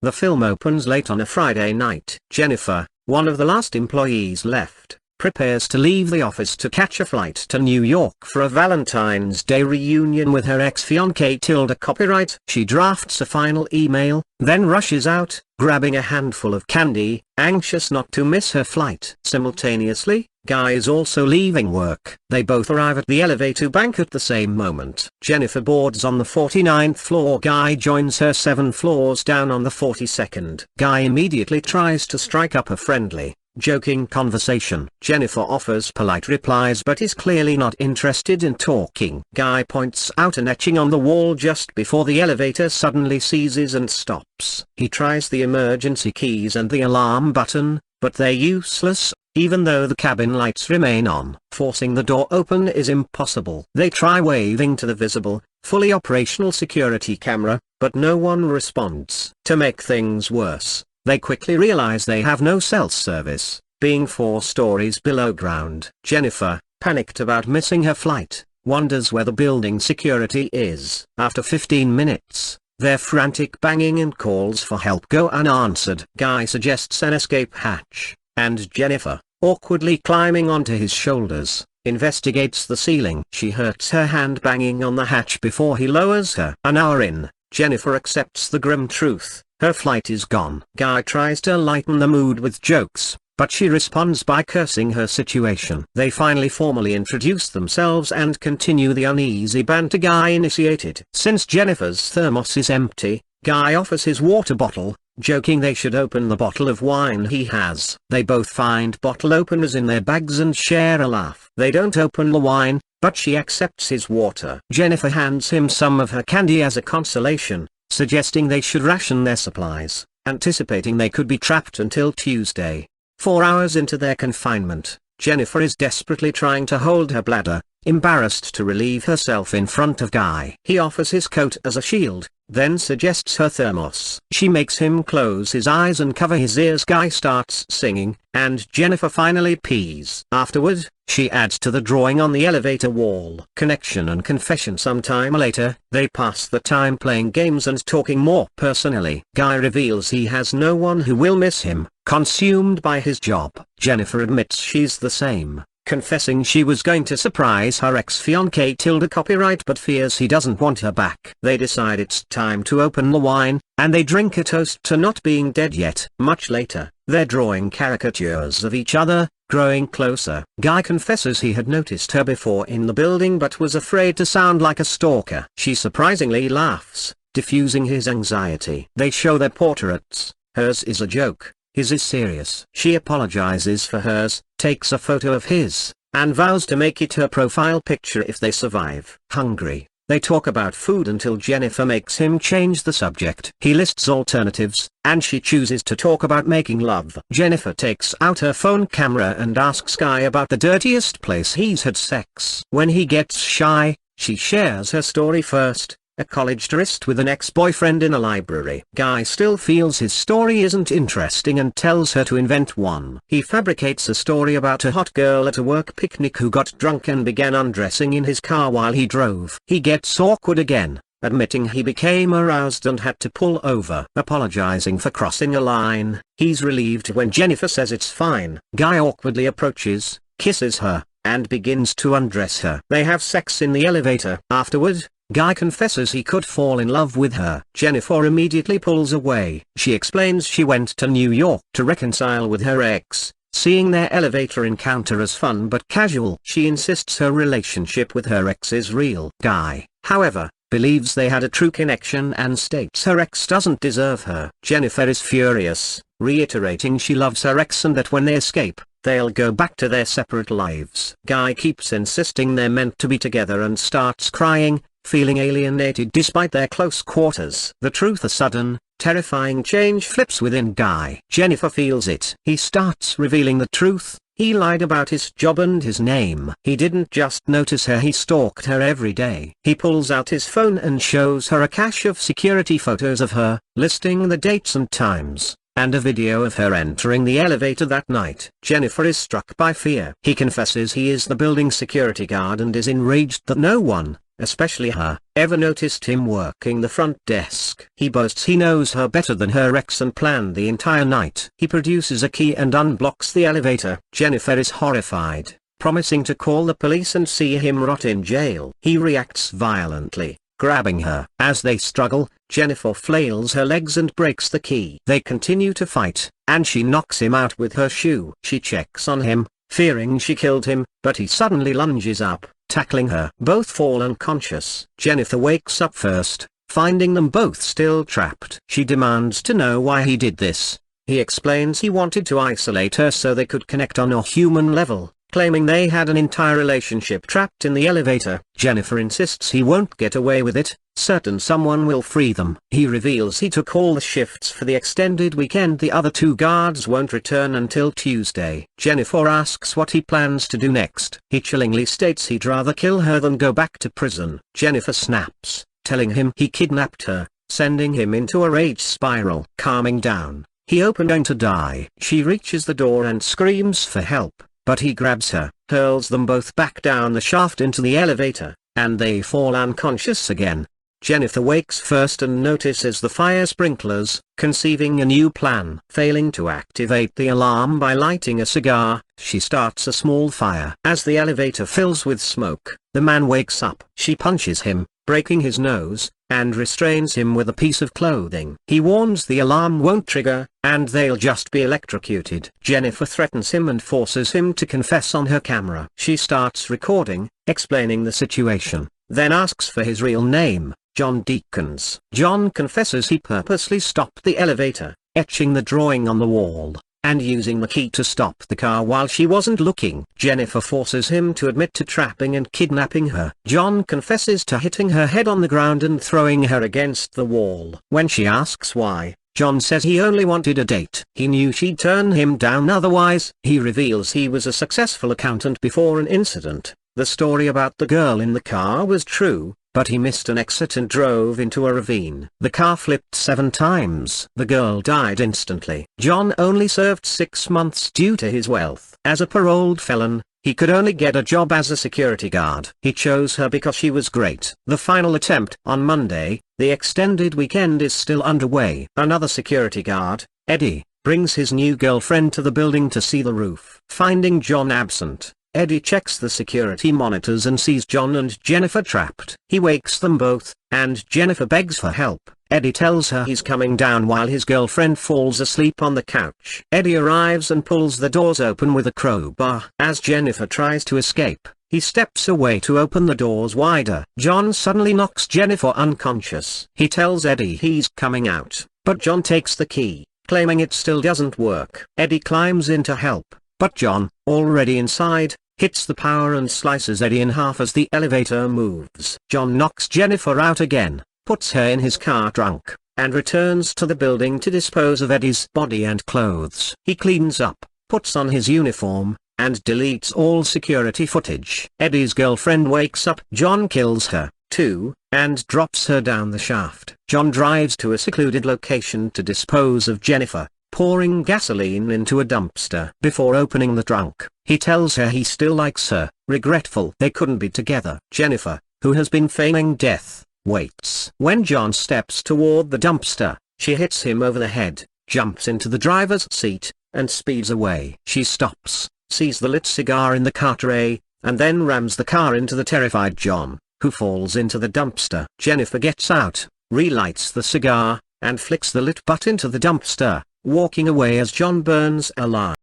The film opens late on a Friday night. Jennifer, one of the last employees left, prepares to leave the office to catch a flight to New York for a Valentine's Day reunion with her ex-fiancé. Copyright. She drafts a final email, then rushes out, grabbing a handful of candy, anxious not to miss her flight. Simultaneously, Guy is also leaving work. They both arrive at the elevator bank at the same moment. Jennifer boards on the 49th floor. Guy joins her 7 floors down on the 42nd. Guy immediately tries to strike up a friendly, joking conversation. Jennifer offers polite replies but is clearly not interested in talking. Guy points out an etching on the wall just before the elevator suddenly seizes and stops. He tries the emergency keys and the alarm button, but they're useless, even though the cabin lights remain on. Forcing the door open is impossible. They try waving to the visible, fully operational security camera, but no one responds. To make things worse, they quickly realize they have no cell service, being 4 stories below ground. Jennifer, panicked about missing her flight, wonders where the building security is. After 15 minutes, their frantic banging and calls for help go unanswered. Guy suggests an escape hatch, and Jennifer, awkwardly climbing onto his shoulders, investigates the ceiling. She hurts her hand banging on the hatch before he lowers her. An hour in, Jennifer accepts the grim truth. Her flight is gone. Guy tries to lighten the mood with jokes, but she responds by cursing her situation. They finally formally introduce themselves and continue the uneasy banter Guy initiated. Since Jennifer's thermos is empty, Guy offers his water bottle, joking they should open the bottle of wine he has. They both find bottle openers in their bags and share a laugh. They don't open the wine, but she accepts his water. Jennifer hands him some of her candy as a consolation, suggesting they should ration their supplies, anticipating they could be trapped until Tuesday. 4 hours into their confinement, Jennifer is desperately trying to hold her bladder, embarrassed to relieve herself in front of Guy. He offers his coat as a shield, then suggests her thermos. She makes him close his eyes and cover his ears. Guy starts singing, and Jennifer finally pees. Afterward, she adds to the drawing on the elevator wall. Connection and confession. Sometime later, they pass the time playing games and talking more personally. Guy reveals he has no one who will miss him, consumed by his job. Jennifer admits she's the same, confessing she was going to surprise her ex-fiancé. Copyright but fears he doesn't want her back. They decide it's time to open the wine, and they drink a toast to not being dead yet. Much later, they're drawing caricatures of each other, growing closer. Guy confesses he had noticed her before in the building but was afraid to sound like a stalker. She surprisingly laughs, diffusing his anxiety. They show their portraits. Hers is a joke, his is serious. She apologizes for hers, takes a photo of his, and vows to make it her profile picture if they survive. Hungry, they talk about food until Jennifer makes him change the subject. He lists alternatives, and she chooses to talk about making love. Jennifer takes out her phone camera and asks Guy about the dirtiest place he's had sex. When he gets shy, she shares her story first. A college tryst with an ex-boyfriend in a library. Guy still feels his story isn't interesting and tells her to invent one. He fabricates a story about a hot girl at a work picnic who got drunk and began undressing in his car while he drove. He gets awkward again, admitting he became aroused and had to pull over. Apologizing for crossing a line, he's relieved when Jennifer says it's fine. Guy awkwardly approaches, kisses her, and begins to undress her. They have sex in the elevator. Afterward, Guy confesses he could fall in love with her. Jennifer immediately pulls away. She explains she went to New York to reconcile with her ex, seeing their elevator encounter as fun but casual. She insists her relationship with her ex is real. Guy, however, believes they had a true connection and states her ex doesn't deserve her. Jennifer is furious, reiterating she loves her ex and that when they escape, they'll go back to their separate lives. Guy keeps insisting they're meant to be together and starts crying, feeling alienated despite their close quarters. The truth, a sudden, terrifying change flips within Guy. Jennifer feels it. He starts revealing the truth. He lied about his job and his name. He didn't just notice her, he stalked her every day. He pulls out his phone and shows her a cache of security photos of her, listing the dates and times, and a video of her entering the elevator that night. Jennifer is struck by fear. He confesses he is the building security guard and is enraged that no one, especially her, ever noticed him working the front desk. He boasts he knows her better than her ex and planned the entire night. He produces a key and unblocks the elevator. Jennifer is horrified, promising to call the police and see him rot in jail. He reacts violently, grabbing her. As they struggle, Jennifer flails her legs and breaks the key. They continue to fight, and she knocks him out with her shoe. She checks on him, fearing she killed him, but he suddenly lunges up, tackling her. Both fall unconscious. Jennifer wakes up first, finding them both still trapped. She demands to know why he did this. He explains he wanted to isolate her so they could connect on a human level, claiming they had an entire relationship trapped in the elevator. Jennifer insists he won't get away with it, certain someone will free them. He reveals he took all the shifts for the extended weekend. The other two guards won't return until Tuesday. Jennifer asks what he plans to do next. He chillingly states he'd rather kill her than go back to prison. Jennifer snaps, telling him he kidnapped her, sending him into a rage spiral. Calming down, he going to die. She reaches the door and screams for help, but he grabs her, hurls them both back down the shaft into the elevator, and they fall unconscious again. Jennifer wakes first and notices the fire sprinklers, conceiving a new plan. Failing to activate the alarm by lighting a cigar, she starts a small fire. As the elevator fills with smoke, the man wakes up. She punches him, breaking his nose, and restrains him with a piece of clothing. He warns the alarm won't trigger, and they'll just be electrocuted. Jennifer threatens him and forces him to confess on her camera. She starts recording, explaining the situation, then asks for his real name, John Deacons. John confesses he purposely stopped the elevator, etching the drawing on the wall, and using the key to stop the car while she wasn't looking. Jennifer forces him to admit to trapping and kidnapping her. John confesses to hitting her head on the ground and throwing her against the wall. When she asks why, John says he only wanted a date. He knew she'd turn him down otherwise. He reveals he was a successful accountant before an incident. The story about the girl in the car was true, but he missed an exit and drove into a ravine. The car flipped 7 times. The girl died instantly. John only served 6 months due to his wealth. As a paroled felon, he could only get a job as a security guard. He chose her because she was great. The final attempt. On Monday, the extended weekend is still underway. Another security guard, Eddie, brings his new girlfriend to the building to see the roof. Finding John absent, Eddie checks the security monitors and sees John and Jennifer trapped. He wakes them both, and Jennifer begs for help. Eddie tells her he's coming down while his girlfriend falls asleep on the couch. Eddie arrives and pulls the doors open with a crowbar. As Jennifer tries to escape, he steps away to open the doors wider. John suddenly knocks Jennifer unconscious. He tells Eddie he's coming out, but John takes the key, claiming it still doesn't work. Eddie climbs in to help, but John, already inside, hits the power and slices Eddie in half as the elevator moves. John knocks Jennifer out again, puts her in his car trunk, and returns to the building to dispose of Eddie's body and clothes. He cleans up, puts on his uniform, and deletes all security footage. Eddie's girlfriend wakes up. John kills her, too, and drops her down the shaft. John drives to a secluded location to dispose of Jennifer, pouring gasoline into a dumpster. Before opening the trunk, he tells her he still likes her, regretful they couldn't be together. Jennifer, who has been feigning death, waits. When John steps toward the dumpster, she hits him over the head, jumps into the driver's seat, and speeds away. She stops, sees the lit cigar in the car tray, and then rams the car into the terrified John, who falls into the dumpster. Jennifer gets out, relights the cigar, and flicks the lit butt into the dumpster, walking away as John burns alive.